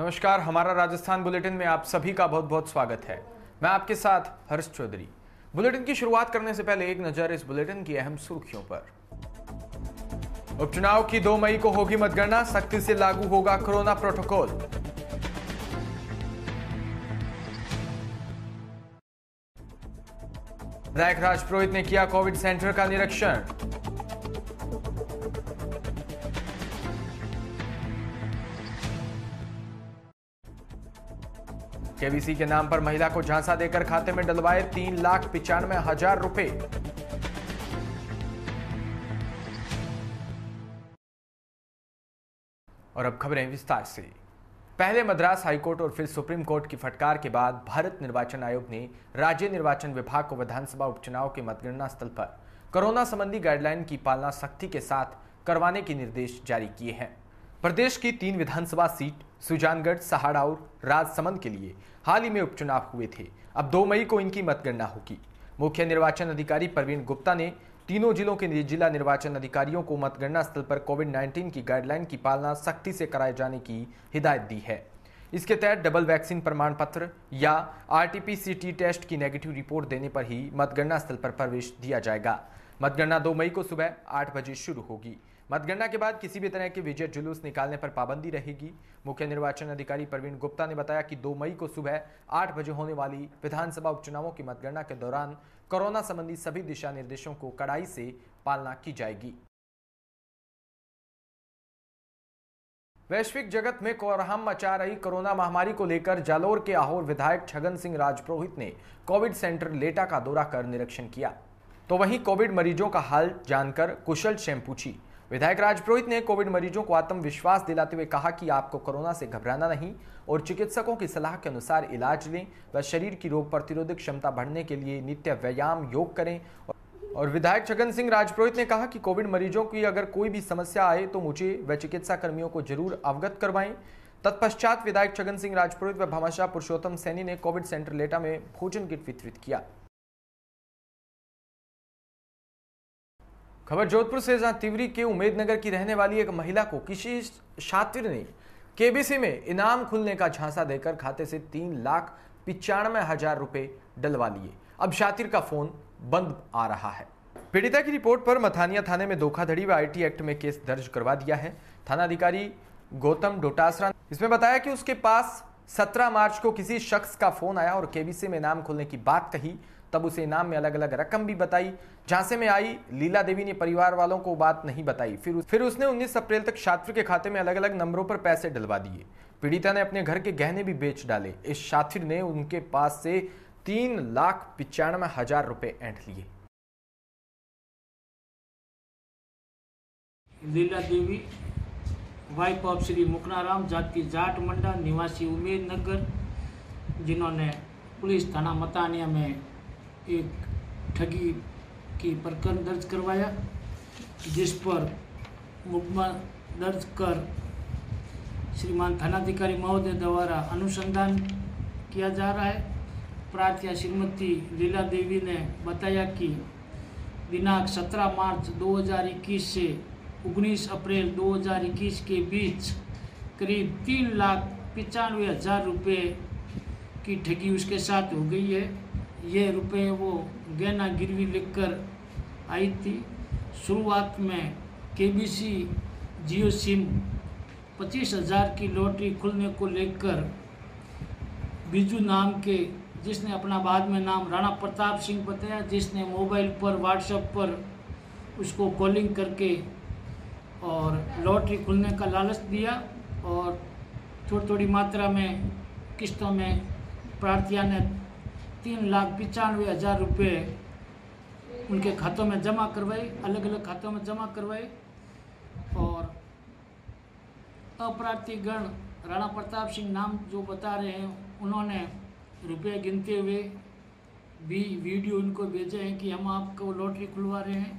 नमस्कार, हमारा राजस्थान बुलेटिन में आप सभी का बहुत बहुत स्वागत है। मैं आपके साथ हर्ष चौधरी। बुलेटिन की शुरुआत करने से पहले एक नजर इस बुलेटिन की अहम सुर्खियों पर। उपचुनाव की 2 मई को होगी मतगणना, सख्ती से लागू होगा कोरोना प्रोटोकॉल। विधायक राजपुरोहित ने किया कोविड सेंटर का निरीक्षण। केबीसी के नाम पर महिला को झांसा देकर खाते में डलवाए 3,95,000 रुपए। और अब खबरें विस्तार से। पहले मद्रास हाईकोर्ट और फिर सुप्रीम कोर्ट की फटकार के बाद भारत निर्वाचन आयोग ने राज्य निर्वाचन विभाग को विधानसभा उपचुनाव के मतगणना स्थल पर कोरोना संबंधी गाइडलाइन की पालना सख्ती के साथ करवाने के निर्देश जारी किए हैं। प्रदेश की 3 विधानसभा सीट सुजानगढ़, सहाड़ा और राजसमंद के लिए हाल ही में उपचुनाव हुए थे। अब 2 मई को इनकी मतगणना होगी। मुख्य निर्वाचन अधिकारी प्रवीण गुप्ता ने तीनों जिलों के जिला निर्वाचन अधिकारियों को मतगणना स्थल पर कोविड-19 की गाइडलाइन की पालना सख्ती से कराए जाने की हिदायत दी है। इसके तहत डबल वैक्सीन प्रमाण पत्र या आरटी-पीसीआर टेस्ट की नेगेटिव रिपोर्ट देने पर ही मतगणना स्थल पर प्रवेश दिया जाएगा। मतगणना 2 मई को सुबह 8 बजे शुरू होगी। मतगणना के बाद किसी भी तरह के विजय जुलूस निकालने पर पाबंदी रहेगी। मुख्य निर्वाचन अधिकारी प्रवीण गुप्ता ने बताया कि 2 मई को सुबह 8 बजे होने वाली विधानसभा उपचुनावों की मतगणना के दौरान कोरोना संबंधी सभी दिशा निर्देशों को कड़ाई से पालना की जाएगी। वैश्विक जगत में कोहराम मचा रही कोरोना महामारी को लेकर जालोर के आहोर विधायक छगन सिंह राजपुरोहित ने कोविड सेंटर लेटा का दौरा कर निरीक्षण किया। तो वहीं कोविड मरीजों का हाल जानकर कुशल क्षेम पूछी। विधायक राजपुरोहित ने कोविड मरीजों को आत्मविश्वास दिलाते हुए कहा कि आपको कोरोना से घबराना नहीं और चिकित्सकों की सलाह के अनुसार इलाज लें व शरीर की रोग प्रतिरोधक क्षमता बढ़ने के लिए नित्य व्यायाम योग करें। और विधायक छगन सिंह राजपुरोहित ने कहा कि कोविड मरीजों की अगर कोई भी समस्या आए तो मुझे व चिकित्सा कर्मियों को जरूर अवगत करवाएं। तत्पश्चात विधायक छगन सिंह राजपुरोहित व भामाशाह पुरुषोत्तम सैनी ने कोविड सेंटर लेटा में भोजन किट वितरित किया। खबर जोधपुर से, जहां तिवरी के उम्मेदनगर की रहने वाली एक महिला को किसी छात्र ने केबीसी में इनाम खुलने का झांसा देकर खाते से 3,95,000 रुपए डलवा लिए। अब छात्र का फोन बंद आ रहा है। पीड़िता की रिपोर्ट पर मथानिया थाने में धोखाधड़ी व आईटी एक्ट में केस दर्ज करवा दिया है। थानाधिकारी गौतम डोटासरा इसमें बताया कि उसके पास 17 मार्च को किसी शख्स का फोन आया और केबीसी में इनाम खोलने की बात कही। तब उसे इनाम में अलग अलग रकम भी बताई। झांसे में आई लीला देवी ने परिवार वालों को बात नहीं बताई। फिर उसने 19 अप्रैल तक छात्र के खाते में अलग अलग नंबरों पर पैसे डलवा दिए। पीड़िता ने अपने घर के गहने भी बेच डाले। इस छात्र ने उनके पास से 3,95,000 रुपए ऐंठ लिए। लीला देवी, वाइफ ऑफ श्री मुकनाराम, जाति जाट मंडा, निवासी उम्मेदनगर, जिन्होंने पुलिस थाना मतानिया में एक ठगी की प्रकरण दर्ज करवाया, जिस पर मुकदमा दर्ज कर श्रीमान थानाधिकारी महोदय द्वारा अनुसंधान किया जा रहा है। प्रार्थया श्रीमती लीला देवी ने बताया कि दिनांक 17 मार्च 2021 से 19 अप्रैल 2021 के बीच करीब 3,95,000 रुपये की ठगी उसके साथ हो गई है। ये रुपए वो गहना गिरवी लेकर आई थी। शुरुआत में केबीसी जियो सिम 25,000 की लॉटरी खुलने को लेकर बिजू नाम के, जिसने अपना बाद में नाम राणा प्रताप सिंह बताया, जिसने मोबाइल पर व्हाट्सएप पर उसको कॉलिंग करके और लॉटरी खुलने का लालच दिया और थोड़ी थोड़ी मात्रा में किस्तों में प्रार्थिया ने 3,95,000 रुपये उनके खातों में जमा करवाए, अलग अलग खातों में जमा करवाए। और अपराधी गण राणा प्रताप सिंह नाम जो बता रहे हैं, उन्होंने रुपये गिनते हुए भी वीडियो उनको भेजे हैं कि हम आपको लॉटरी खुलवा रहे हैं।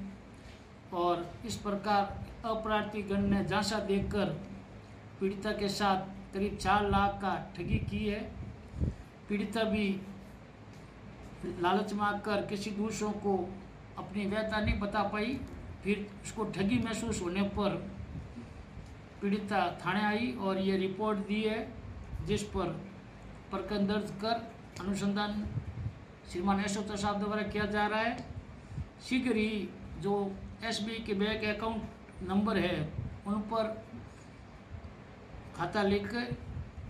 और इस प्रकार अपराधी गण ने झांसा देकर पीड़िता के साथ करीब 4 लाख का ठगी की है। पीड़िता भी लालच में आकर किसी दूसरों को अपनी व्यथा नहीं बता पाई। फिर उसको ठगी महसूस होने पर पीड़िता थाने आई और ये रिपोर्ट दी है, जिस पर प्रकरण दर्ज कर अनुसंधान श्रीमान एसओ साहब द्वारा किया जा रहा है। शीघ्र ही जो SBI के बैंक अकाउंट नंबर है उन पर खाता लेकर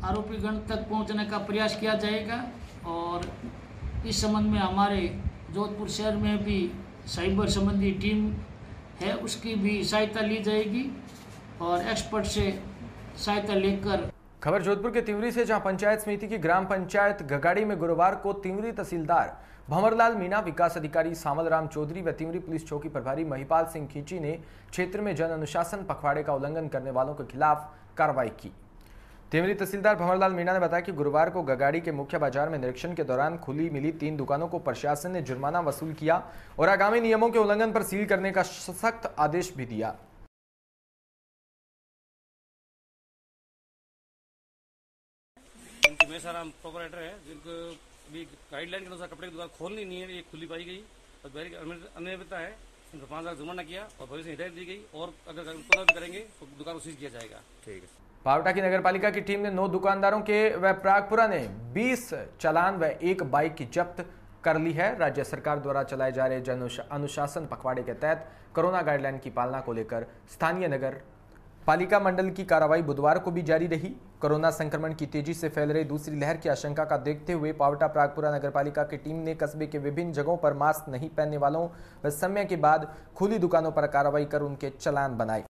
आरोपी गण तक पहुंचने का प्रयास किया जाएगा और इस संबंध में हमारे जोधपुर शहर में भी साइबर संबंधी टीम है, उसकी भी सहायता ली जाएगी और एक्सपर्ट से सहायता लेकर। खबर जोधपुर के तिवरी से, जहां पंचायत समिति की ग्राम पंचायत गगाड़ी में गुरुवार को तिवरी तहसीलदार भंवरलाल मीणा, विकास अधिकारी सामल राम चौधरी व तिवरी पुलिस चौकी प्रभारी महिपाल सिंह खींची ने क्षेत्र में जन अनुशासन पखवाड़े का उल्लंघन करने वालों के खिलाफ कार्रवाई की। तिवरी तहसीलदार भंवरलाल मीणा ने बताया कि गुरुवार को गगाड़ी के मुख्य बाजार में निरीक्षण के दौरान खुली मिली 3 दुकानों को प्रशासन ने जुर्माना वसूल किया और आगामी नियमों के उल्लंघन पर सील करने का सख्त आदेश भी दिया। में सारा प्रोपराइटर है जिनको भी गाइडलाइन के अनुसार कपड़े की दुकान खोलनी नहीं है, ये खुली पाई गई और अनियमितता है, इनको 5 लाख जुर्माना किया और भविष्य हिदायत दी गई और अगर पुनः करेंगे तो दुकान को सीज किया जाएगा। ठीक है। पावटा की नगरपालिका की टीम ने 9 दुकानदारों के व प्रागपुरा ने 20 चालान व 1 बाइक की जब्त कर ली है। राज्य सरकार द्वारा चलाए जा रहे जन अनुशासन पखवाड़े के तहत कोरोना गाइडलाइन की पालना को लेकर स्थानीय नगर पालिका मंडल की कार्रवाई बुधवार को भी जारी रही। कोरोना संक्रमण की तेजी से फैल रही दूसरी लहर की आशंका का देखते हुए पावटा प्रागपुरा नगरपालिका की टीम ने कस्बे के विभिन्न जगहों पर मास्क नहीं पहनने वालों व समय के बाद खुली दुकानों पर कार्रवाई कर उनके चालान बनाए।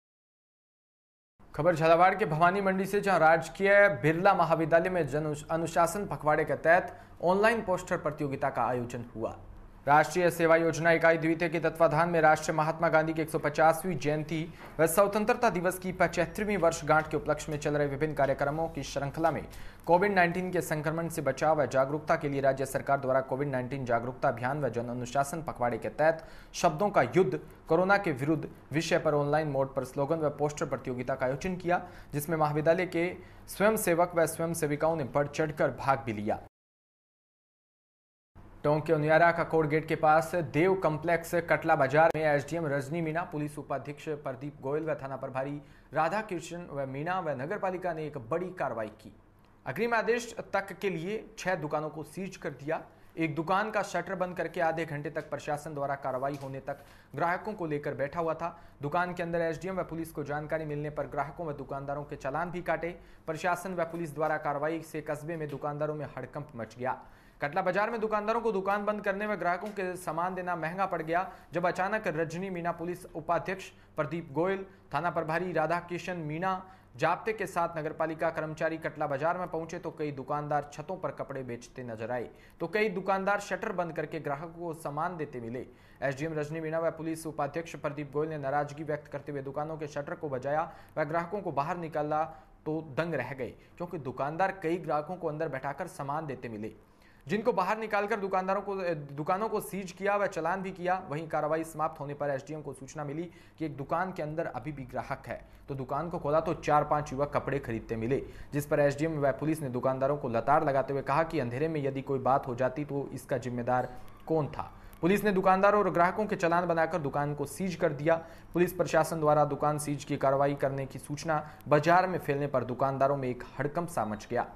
खबर झालावाड़ के भवानी मंडी से, जहां राजकीय बिरला महाविद्यालय में जन अनुशासन पखवाड़े के तहत ऑनलाइन पोस्टर प्रतियोगिता का आयोजन हुआ। राष्ट्रीय सेवा योजना इकाई द्वितीय के तत्वाधान में राष्ट्रीय महात्मा गांधी की 150वीं जयंती व स्वतंत्रता दिवस की 75वीं वर्षगांठ के उपलक्ष्य में चल रहे विभिन्न कार्यक्रमों की श्रृंखला में कोविड-19 के संक्रमण से बचाव व जागरूकता के लिए राज्य सरकार द्वारा कोविड-19 जागरूकता अभियान व जन अनुशासन पखवाड़े के तहत शब्दों का युद्ध कोरोना के विरुद्ध विषय पर ऑनलाइन मोड पर स्लोगन व पोस्टर प्रतियोगिता का आयोजन किया, जिसमें महाविद्यालय के स्वयंसेवक व स्वयं सेविकाओं ने बढ़ चढ़कर भाग भी लिया। टोंक के उनियारा का कोर्ट गेट के पास देव कम्प्लेक्स कटला बाजार में एसडीएम रजनी मीणा, पुलिस उपाधीक्षक प्रदीप गोयल व थाना प्रभारी राधा कृष्ण व मीणा व नगर पालिका ने एक बड़ी कार्रवाई की। अग्रिम आदेश तक के लिए 6 दुकानों को सीज कर दिया। एक दुकान का शटर बंद करके आधे घंटे तक प्रशासन द्वारा कार्रवाई होने तक ग्राहकों को लेकर बैठा हुआ था। दुकान के अंदर एसडीएम व पुलिस को जानकारी मिलने पर ग्राहकों व दुकानदारों के चालान भी काटे। प्रशासन व पुलिस द्वारा कार्रवाई से कस्बे में दुकानदारों में हड़कंप मच गया। कटला बाजार में दुकानदारों को दुकान बंद करने व ग्राहकों के सामान देना महंगा पड़ गया, जब अचानक रजनी मीणा, पुलिस उपाध्यक्ष प्रदीप गोयल, थाना प्रभारी राधा किशन मीणा जाब्ते के साथ नगरपालिका कर्मचारी कटला बाजार में पहुंचे तो कई दुकानदार छतों पर कपड़े बेचते नजर आए, तो कई दुकानदार शटर बंद करके ग्राहकों को सामान देते मिले। एसडीएम रजनी मीणा व पुलिस उपाध्यक्ष प्रदीप गोयल ने नाराजगी व्यक्त करते हुए दुकानों के शटर को बजाया व ग्राहकों को बाहर निकाला तो दंग रह गए, क्योंकि दुकानदार कई ग्राहकों को अंदर बैठाकर सामान देते मिले, जिनको बाहर निकालकर दुकानों को सीज किया व चालान भी किया। वहीं कार्रवाई समाप्त होने पर एसडीएम को सूचना मिली कि एक दुकान के अंदर अभी भी ग्राहक है, तो दुकान को खोला तो 4-5 युवक कपड़े खरीदते मिले, जिस पर एसडीएम व पुलिस ने दुकानदारों को लताड़ लगाते हुए कहा कि अंधेरे में यदि कोई बात हो जाती तो इसका जिम्मेदार कौन था। पुलिस ने दुकानदारों और ग्राहकों के चालान बनाकर दुकान को सीज कर दिया। पुलिस प्रशासन द्वारा दुकान सीज की कार्रवाई करने की सूचना बाजार में फैलने पर दुकानदारों में एक हड़कंप सा मच गया।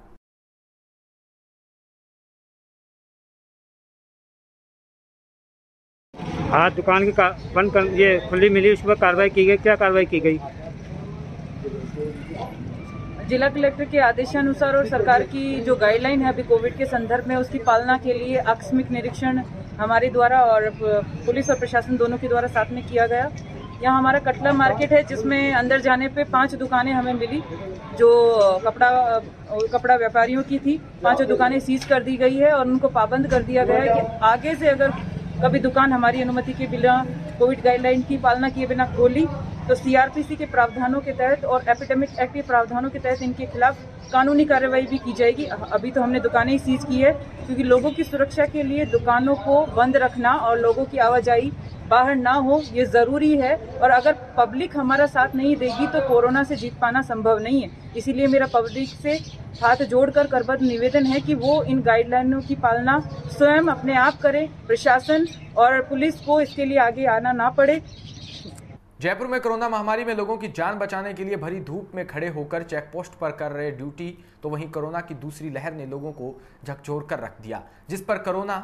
आज दुकान की बंद कर ये खुली मिली, उस पर कार्रवाई की गई। क्या कार्रवाई की गई? जिला कलेक्टर के आदेशानुसार और सरकार की जो गाइडलाइन है अभी कोविड के संदर्भ में, उसकी पालना के लिए आकस्मिक निरीक्षण हमारे द्वारा और पुलिस और प्रशासन दोनों के द्वारा साथ में किया गया। यहाँ हमारा कटला मार्केट है, जिसमें अंदर जाने पे 5 दुकानें हमें मिली जो कपड़ा व्यापारियों की थी। 5 दुकानें सीज कर दी गई है और उनको पाबंद कर दिया गया है कि आगे से अगर कभी दुकान हमारी अनुमति के बिना कोविड गाइडलाइन की पालना किए बिना खोली तो सीआरपीसी के प्रावधानों के तहत और एपिडेमिक एक्ट के प्रावधानों के तहत इनके खिलाफ कानूनी कार्रवाई भी की जाएगी। अभी तो हमने दुकानें ही सीज की है, क्योंकि लोगों की सुरक्षा के लिए दुकानों को बंद रखना और लोगों की आवाजाही बाहर ना हो ये जरूरी है। और अगर पब्लिक हमारा साथ नहीं देगी तो कोरोना से जीत पाना संभव नहीं है। इसीलिए मेरा पब्लिक से हाथ जोड़कर करबद्ध निवेदन है कि वो इन गाइडलाइनों की पालना स्वयं अपने आप करे, प्रशासन और पुलिस को इसके लिए आगे आना ना पड़े। जयपुर में कोरोना महामारी में लोगों की जान बचाने के लिए भरी धूप में खड़े होकर चेकपोस्ट पर कर रहे ड्यूटी, तो वहीं कोरोना की दूसरी लहर ने लोगों को झकझोर कर रख दिया, जिस पर कोरोना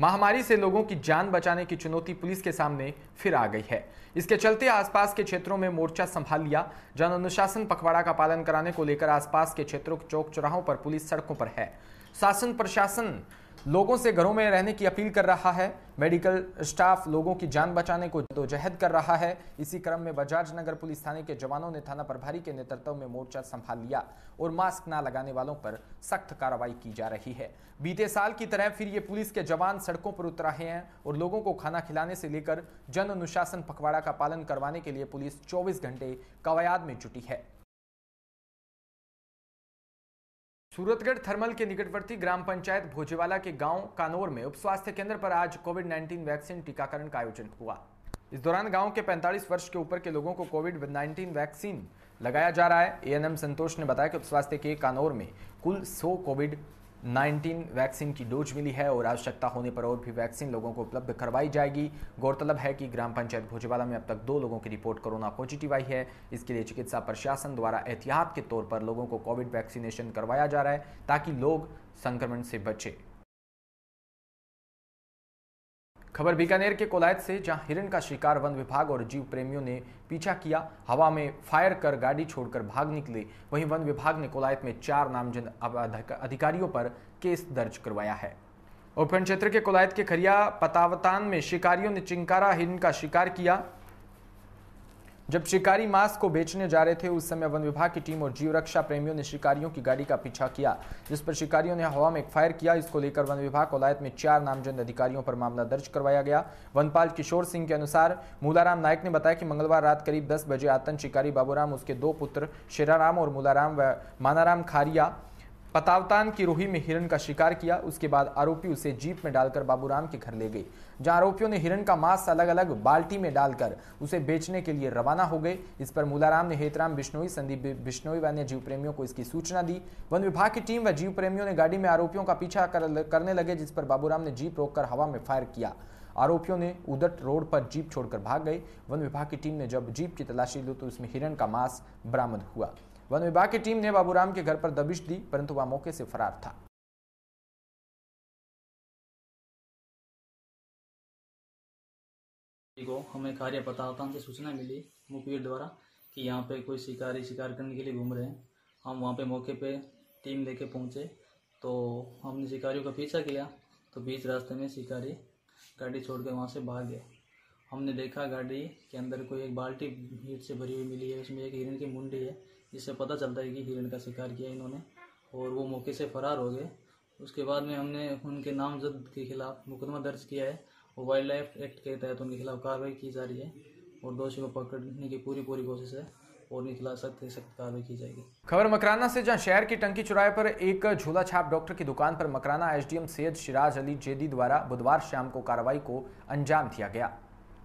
महामारी से लोगों की जान बचाने की चुनौती पुलिस के सामने फिर आ गई है। इसके चलते आसपास के क्षेत्रों में मोर्चा संभाल लिया। जन अनुशासन पखवाड़ा का पालन कराने को लेकर आसपास के क्षेत्रों के चौक चौराहों पर पुलिस सड़कों पर है। शासन प्रशासन लोगों से घरों में रहने की अपील कर रहा है। मेडिकल स्टाफ लोगों की जान बचाने को जद्दोजहद कर रहा है। इसी क्रम में बजाज नगर पुलिस थाने के जवानों ने थाना प्रभारी के नेतृत्व में मोर्चा संभाल लिया और मास्क न लगाने वालों पर सख्त कार्रवाई की जा रही है। बीते साल की तरह फिर ये पुलिस के जवान सड़कों पर उतर रहे हैं और लोगों को खाना खिलाने से लेकर जन अनुशासन पखवाड़ा का पालन करवाने के लिए पुलिस 24 घंटे कवायद में जुटी है। सूरतगढ़ थर्मल के निकटवर्ती ग्राम पंचायत भोजेवाला के गांव कानौर में उप स्वास्थ्य केंद्र पर आज कोविड-19 वैक्सीन टीकाकरण का आयोजन हुआ। इस दौरान गांव के 45 वर्ष के ऊपर के लोगों को कोविड-19 वैक्सीन लगाया जा रहा है। एएनएम संतोष ने बताया कि उप स्वास्थ्य के कानौर में कुल 100 कोविड-19 वैक्सीन की डोज मिली है और आवश्यकता होने पर और भी वैक्सीन लोगों को उपलब्ध करवाई जाएगी। गौरतलब है कि ग्राम पंचायत भोजेवाला में अब तक 2 लोगों की रिपोर्ट कोरोना पॉजिटिव आई है। इसके लिए चिकित्सा प्रशासन द्वारा एहतियात के तौर पर लोगों को कोविड वैक्सीनेशन करवाया जा रहा है ताकि लोग संक्रमण से बचे। खबर बीकानेर के कोलायत से, जहां हिरण का शिकार वन विभाग और जीव प्रेमियों ने पीछा किया। हवा में फायर कर गाड़ी छोड़कर भाग निकले। वहीं वन विभाग ने कोलायत में 4 नामजद अधिकारियों पर केस दर्ज करवाया है। उपखंड क्षेत्र के कोलायत के खरिया पतावतान में शिकारियों ने चिंकारा हिरण का शिकार किया। जब शिकारी मांस को बेचने जा रहे थे उस समय वन विभाग की टीम और जीव रक्षा प्रेमियों ने शिकारियों की गाड़ी का पीछा किया, जिस पर शिकारियों ने हवा में एक फायर किया। इसको लेकर वन विभाग कोलायत में 4 नामजद अधिकारियों पर मामला दर्ज करवाया गया। वनपाल किशोर सिंह के अनुसार मूलाराम नायक ने बताया कि मंगलवार रात करीब 10 बजे आतंक शिकारी बाबूराम, उसके 2 पुत्र शेराराम और मूलाराम व मानाराम खारिया पतावतान की रोही में हिरण का शिकार किया। उसके बाद आरोपी उसे जीप में डालकर बाबूराम के घर ले गए, जहां आरोपियों ने हिरण का मांस अलग अलग बाल्टी में डालकर उसे बेचने के लिए रवाना हो गए। इस पर मूलाराम ने हेतराम बिश्नोई, संदीप बिश्नोई व अन्य जीव प्रेमियों को इसकी सूचना दी। वन विभाग की टीम व जीव प्रेमियों ने गाड़ी में आरोपियों का पीछा करने लगे, जिस पर बाबूराम ने जीप रोककर हवा में फायर किया। आरोपियों ने उदट रोड पर जीप छोड़कर भाग गए। वन विभाग की टीम ने जब जीप की तलाशी ली तो उसमें हिरण का मांस बरामद हुआ। वन विभाग की टीम ने बाबूराम के घर पर दबिश दी, परंतु वह मौके से फरार था। हमें कार्य पतावतान से सूचना मिली मुखबिर द्वारा कि यहाँ पे कोई शिकारी शिकार करने के लिए घूम रहे हैं। हम वहाँ पे मौके पे टीम लेके पहुँचे तो हमने शिकारियों का पीछा किया तो बीच रास्ते में शिकारी गाड़ी छोड़ के वहाँ से भाग गए। हमने देखा गाड़ी के अंदर कोई एक बाल्टी हीट से भरी हुई मिली है, उसमें एक हिरण की मुंडी है, जिससे पता चलता है कि हिरण का शिकार किया इन्होंने और वो मौके से फरार हो गए। उसके बाद में हमने उनके नामजद के खिलाफ मुकदमा दर्ज किया है और वाइल्ड लाइफ एक्ट के तहत उनके खिलाफ कार्रवाई की जा रही है और दोषियों को पकड़ने की पूरी कोशिश है और उनके खिलाफ सख्त कार्रवाई की जाएगी। खबर मकराना से, जहां शहर की टंकी चौराहे पर एक झोला छाप डॉक्टर की दुकान पर मकराना एसडीएम सैयद सिराज अली जेदी द्वारा बुधवार शाम को कार्रवाई को अंजाम दिया गया।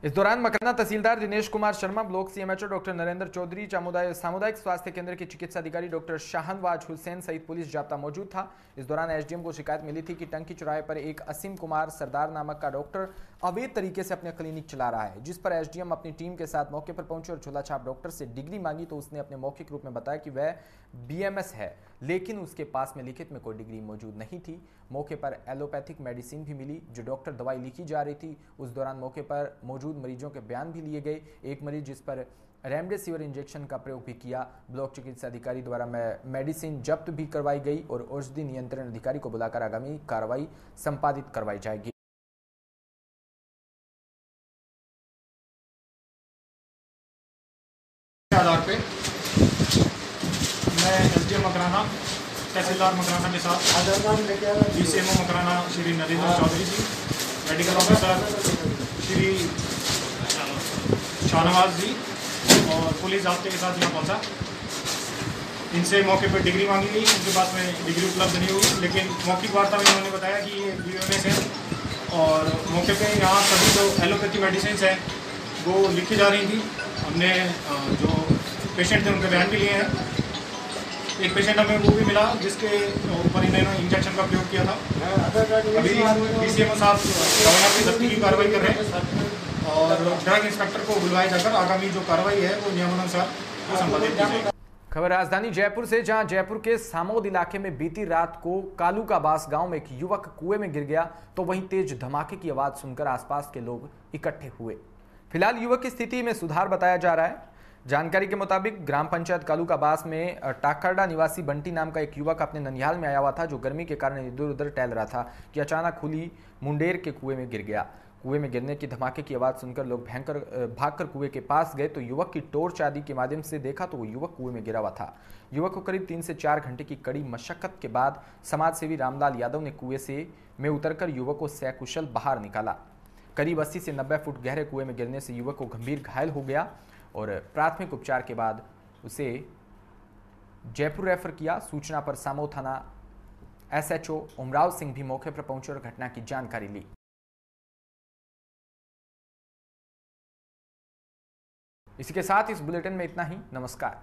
इस दौरान मकराना तहसीलदार Dinesh Kumar Sharma, block CMHO doctor Narendra Chaudhary, सामुदायिक स्वास्थ्य केंद्र के चिकित्सा अधिकारी डॉक्टर शाहनवाज हुसैन सहित पुलिस जाब्ता मौजूद था। इस दौरान एसडीएम को शिकायत मिली थी कि टंकी चौराहे पर एक असीम कुमार सरदार नामक का डॉक्टर अवैध तरीके से अपने क्लिनिक चला रहा है, जिस पर एसडीएम अपनी टीम के साथ मौके पर पहुंचे और झोला छाप डॉक्टर से डिग्री मांगी तो उसने अपने मौखिक रूप में बताया कि वह बीएमएस है, लेकिन उसके पास में लिखित में कोई डिग्री मौजूद नहीं थी। मौके पर एलोपैथिक मेडिसिन भी मिली जो डॉक्टर दवाई लिखी जा रही थी। उस दौरान मौके पर मौजूद मरीजों के बयान भी लिए गए। एक मरीज जिस पर रेमडेसिविर इंजेक्शन का प्रयोग भी किया। ब्लॉक चिकित्सा अधिकारी द्वारा मेडिसिन जब्त भी करवाई गई और औषधि नियंत्रण अधिकारी को बुलाकर आगामी कार्रवाई संपादित करवाई जाएगी। आधार पे मैं एसडीएम मकराना, तहसीलदार मकराना के साथ डीसीएमओ मकराना श्री नरेंद्र चौधरी जी, मेडिकल ऑफिसर श्री शाहनवाज जी और पुलिस जाब्ते के साथ यहाँ पहुँचा। इनसे मौके पर डिग्री मांगी गई, उनके पास में डिग्री उपलब्ध नहीं हुई, लेकिन मौखिक वार्ता में उन्होंने बताया कि ये बीएमएस है और मौके पे यहाँ सभी जो एलोपैथी मेडिसिन हैं वो लिखी जा रही थी। हमने जो पेशेंट थे उनके बयान भी लिए हैं। एक पेशेंट हमें वो भी मिला जिसके ऊपर इन्होंने इंजेक्शन का प्रयोग किया था। अभी डीसीएमओ साहब गवर्नर की जब्ती की कार्रवाई कर रहे हैं और ड्रग इंस्पेक्टर को बुलवाया जाकर आगामी जो कार्रवाई है वो नियमानुसार वो संपादित की जाएगी। खबर राजधानी जयपुर से, जहां जयपुर के सामोद इलाके में बीती रात को कालू का बास गांव में एक युवक कुएं में गिर गया तो वहीं तेज धमाके की आवाज सुनकर आसपास के लोग इकट्ठे हुए। फिलहाल युवक की स्थिति में सुधार बताया जा रहा है। जानकारी के मुताबिक ग्राम पंचायत कालू का बास में टाकरडा निवासी बंटी नाम का एक युवक अपने ननिहाल में आया हुआ था, जो गर्मी के कारण इधर उधर टहल रहा था कि अचानक खुली मुंडेर के कुएं में गिर गया। कुएं में गिरने की धमाके की आवाज सुनकर लोग भागकर कुएं के पास गए तो युवक की टॉर्च आदि के माध्यम से देखा तो वो युवक कुएं में गिरा हुआ था। युवक को करीब 3 से 4 घंटे की कड़ी मशक्कत के बाद समाजसेवी रामलाल यादव ने कुएं में उतरकर युवक को सकुशल बाहर निकाला। करीब 80 से 90 फुट गहरे कुएं में गिरने से युवक को गंभीर घायल हो गया और प्राथमिक उपचार के बाद उसे जयपुर रेफर किया। सूचना पर सामो थाना SHO उमराव सिंह भी मौके पर पहुंचे और घटना की जानकारी ली। इसी के साथ इस बुलेटिन में इतना ही। नमस्कार।